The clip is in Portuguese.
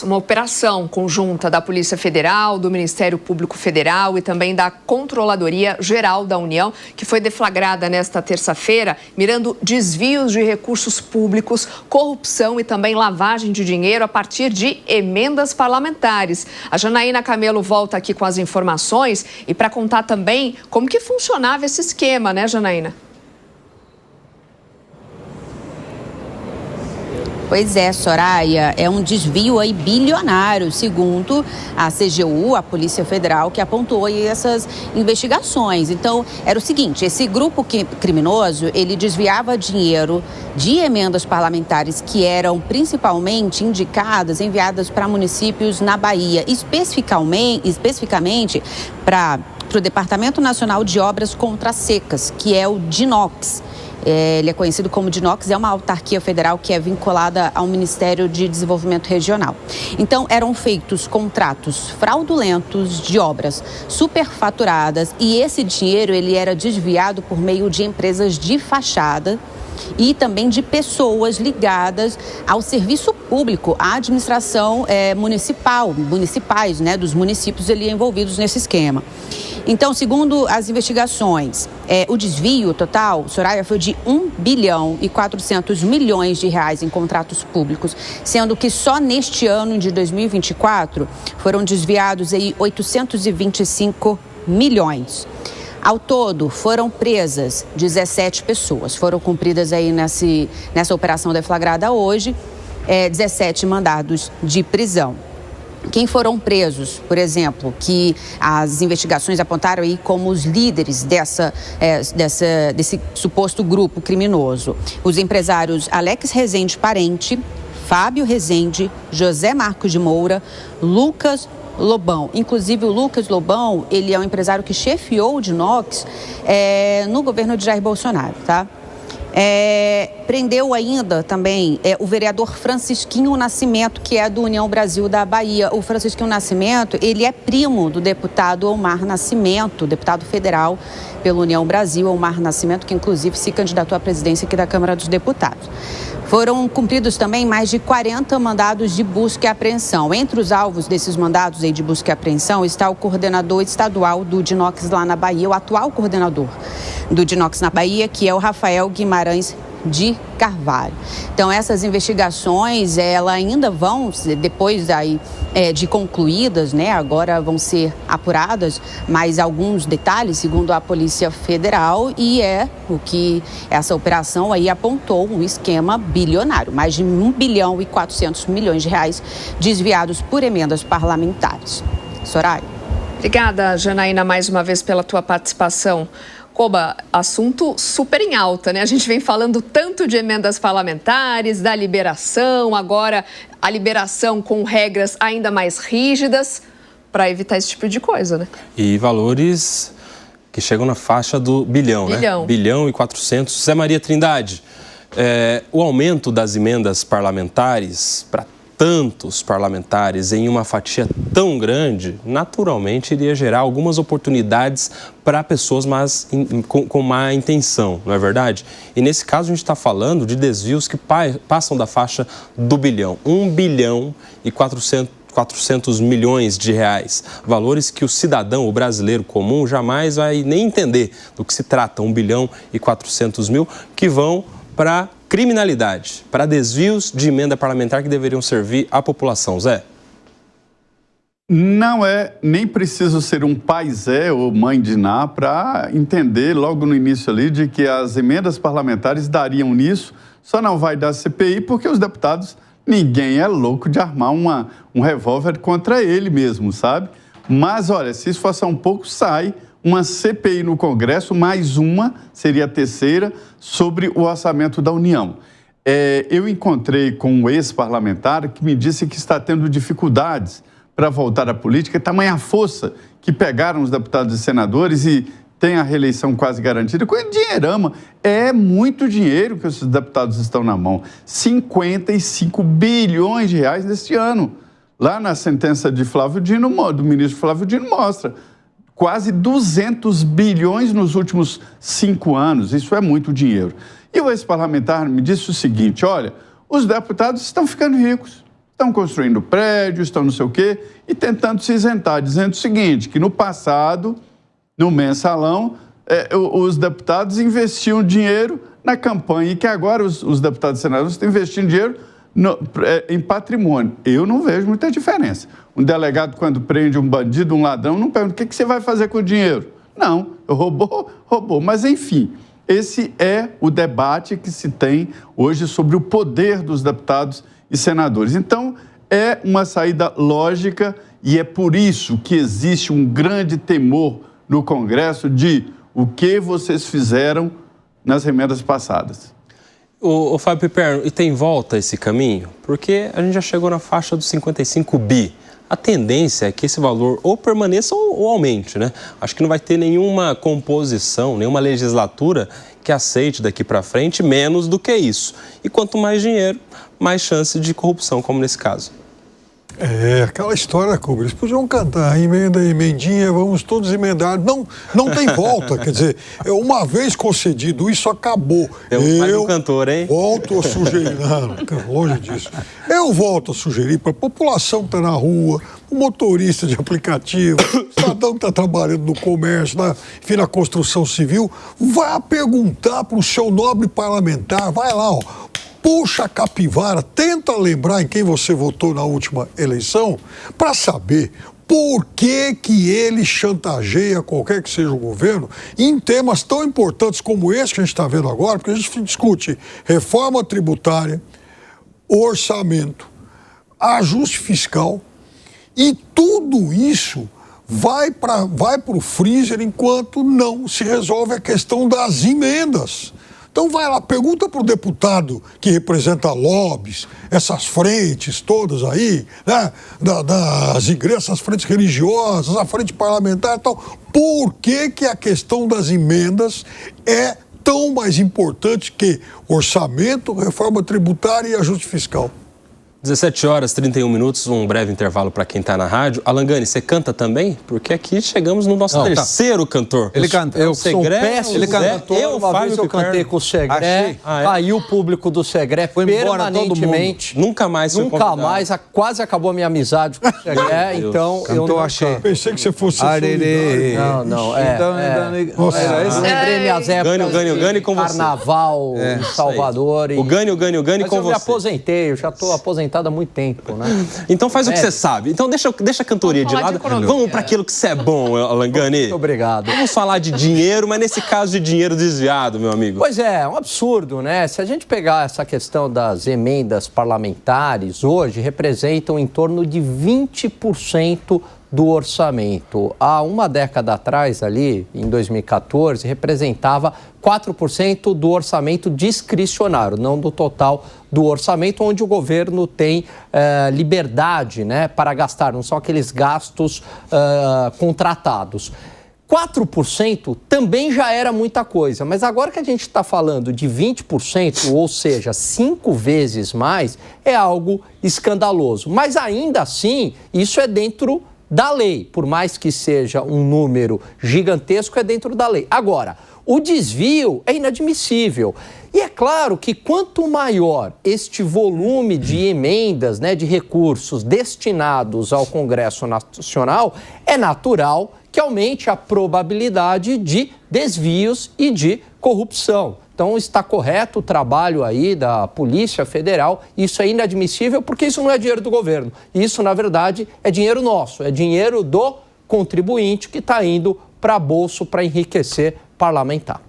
Uma operação conjunta da Polícia Federal, do Ministério Público Federal e também da Controladoria Geral da União, que foi deflagrada nesta terça-feira, mirando desvios de recursos públicos, corrupção e também lavagem de dinheiro a partir de emendas parlamentares. A Janaína Camelo volta aqui com as informações e para contar também como que funcionava esse esquema, né, Janaína? Pois é, Soraya, é um desvio aí bilionário, segundo a CGU, a Polícia Federal, que apontou aí essas investigações. Então, era o seguinte, esse grupo criminoso, ele desviava dinheiro de emendas parlamentares que eram principalmente enviadas para municípios na Bahia, especificamente para o Departamento Nacional de Obras Contra Secas, que é o DINOX. Ele é conhecido como DINOX, é uma autarquia federal que é vinculada ao Ministério de Desenvolvimento Regional. Então, eram feitos contratos fraudulentos de obras superfaturadas e esse dinheiro ele era desviado por meio de empresas de fachada e também de pessoas ligadas ao serviço público, à administração municipais, né, dos municípios ali envolvidos nesse esquema. Então, segundo as investigações, o desvio total, Soraya, foi de 1 bilhão e 400 milhões de reais em contratos públicos, sendo que só neste ano de 2024 foram desviados aí 825 milhões. Ao todo, foram presas 17 pessoas, foram cumpridas aí nessa operação deflagrada hoje, 17 mandados de prisão. Quem foram presos, por exemplo, que as investigações apontaram aí como os líderes desse suposto grupo criminoso. Os empresários Alex Rezende Parente, Fábio Rezende, José Marcos de Moura, Lucas Lobão. Inclusive, o Lucas Lobão, ele é um empresário que chefiou o DINOX no governo de Jair Bolsonaro, tá? Prendeu ainda também o vereador Francisquinho Nascimento, que é do União Brasil da Bahia. O Francisquinho Nascimento, ele é primo do deputado Omar Nascimento, deputado federal pela União Brasil, Omar Nascimento, que inclusive se candidatou à presidência aqui da Câmara dos Deputados. Foram cumpridos também mais de 40 mandados de busca e apreensão. Entre os alvos desses mandados aí de busca e apreensão está o coordenador estadual do DINOX lá na Bahia, o atual coordenador do DINOX na Bahia, que é o Rafael Guimarães de Carvalho. Então, essas investigações, elas ainda vão, depois aí, de concluídas, né, agora vão ser apuradas mais alguns detalhes, segundo a Polícia Federal, e é o que essa operação aí apontou, um esquema bilionário, mais de 1 bilhão e 400 milhões de reais desviados por emendas parlamentares. Soraya. Obrigada, Janaína, mais uma vez pela tua participação. Koba, assunto super em alta, né? A gente vem falando tanto de emendas parlamentares, da liberação, agora a liberação com regras ainda mais rígidas para evitar esse tipo de coisa, né? E valores que chegam na faixa do bilhão, né? Bilhão e 400. Zé Maria Trindade, o aumento das emendas parlamentares para tantos parlamentares em uma fatia tão grande, naturalmente iria gerar algumas oportunidades para pessoas com má intenção, não é verdade? E nesse caso a gente está falando de desvios que passam da faixa do bilhão. 1 bilhão e 400 milhões de reais. Valores que o cidadão, o brasileiro comum, jamais vai nem entender do que se trata. 1 bilhão e 400 mil que vão para criminalidade, para desvios de emenda parlamentar que deveriam servir à população. Zé? Não é nem preciso ser um pai Zé ou mãe de Ná para entender logo no início ali de que as emendas parlamentares dariam nisso, só não vai dar CPI porque os deputados, ninguém é louco de armar um revólver contra ele mesmo, sabe? Mas olha, se esforçar um pouco, sai uma CPI no Congresso, mais uma, seria a terceira, sobre o orçamento da União. Eu encontrei com um ex-parlamentar que me disse que está tendo dificuldades para voltar à política, tamanha força que pegaram os deputados e senadores e tem a reeleição quase garantida. Com dinheirama, é muito dinheiro que esses deputados estão na mão. 55 bilhões de reais neste ano. Lá na sentença de do ministro Flávio Dino mostra quase 200 bilhões nos últimos 5 anos. Isso é muito dinheiro. E o ex-parlamentar me disse o seguinte, olha, os deputados estão ficando ricos. estão construindo prédios, estão não sei o quê, e tentando se isentar, dizendo o seguinte, que no passado, no mensalão, os deputados investiam dinheiro na campanha e que agora os deputados e senadores estão investindo dinheiro em patrimônio. Eu não vejo muita diferença. Um delegado, quando prende um bandido, um ladrão, não pergunta o que você vai fazer com o dinheiro. Não, roubou. Mas, enfim, esse é o debate que se tem hoje sobre o poder dos deputados e senadores. Então, é uma saída lógica e é por isso que existe um grande temor no Congresso de o que vocês fizeram nas emendas passadas. O Fábio Piperno, e tem volta esse caminho? Porque a gente já chegou na faixa dos 55 bi. A tendência é que esse valor ou permaneça ou aumente, né? Acho que não vai ter nenhuma composição, nenhuma legislatura que aceite daqui para frente menos do que isso. E quanto mais dinheiro, mais chance de corrupção, como nesse caso. É, aquela história, Cuba, eles podiam cantar emendinha, vamos todos emendar. Não tem volta, quer dizer, uma vez concedido isso, acabou. Mais um cantor, hein? Volto a sugerir, não, longe disso. Eu volto a sugerir para a população que está na rua, o motorista de aplicativo, o cidadão que está trabalhando no comércio, enfim, na construção civil, vá perguntar para o seu nobre parlamentar, vai lá, ó. Puxa a capivara, tenta lembrar em quem você votou na última eleição para saber por que ele chantageia qualquer que seja o governo em temas tão importantes como esse que a gente está vendo agora, porque a gente discute reforma tributária, orçamento, ajuste fiscal e tudo isso vai para o freezer enquanto não se resolve a questão das emendas. Então vai lá, pergunta para o deputado que representa lobbies, essas frentes todas aí, né, das igrejas, as frentes religiosas, a frente parlamentar e tal, por que a questão das emendas é tão mais importante que orçamento, reforma tributária e ajuste fiscal? 17 horas, 31 minutos, um breve intervalo para quem está na rádio. Alan Gani, você canta também? Porque aqui chegamos no nosso terceiro cantor. Ele canta. Eu sou péssimo. Ele cantou. Uma vez eu cantei com o Segré, caiu o público do Segré permanentemente. Nunca mais foi Nunca mais, quase acabou a minha amizade com o Segré, então eu não achei. Pensei que você fosse solidário. Não, lembrei minhas épocas Gani com carnaval em Salvador. O Gani com você. Eu me aposentei, eu já estou aposentado há muito tempo, né? Então faz o que você sabe. Então deixa a cantoria de lado. Vamos para aquilo que você é bom, Alan Gani. Muito obrigado. Vamos falar de dinheiro, mas nesse caso de dinheiro desviado, meu amigo. Pois é um absurdo, né? Se a gente pegar essa questão das emendas parlamentares, hoje representam em torno de 20% do orçamento. Há uma década atrás, ali, em 2014, representava 4% do orçamento discricionário, não do total do orçamento, onde o governo tem liberdade, né, para gastar, não são aqueles gastos contratados. 4% também já era muita coisa, mas agora que a gente está falando de 20%, ou seja, 5 vezes mais, é algo escandaloso. Mas ainda assim, isso é dentro da lei, por mais que seja um número gigantesco, é dentro da lei. Agora, o desvio é inadmissível. E é claro que quanto maior este volume de emendas, né, de recursos destinados ao Congresso Nacional, é natural que aumente a probabilidade de desvios e de corrupção. Então está correto o trabalho aí da Polícia Federal, isso é inadmissível porque isso não é dinheiro do governo, isso na verdade é dinheiro nosso, é dinheiro do contribuinte que está indo para bolso para enriquecer parlamentar.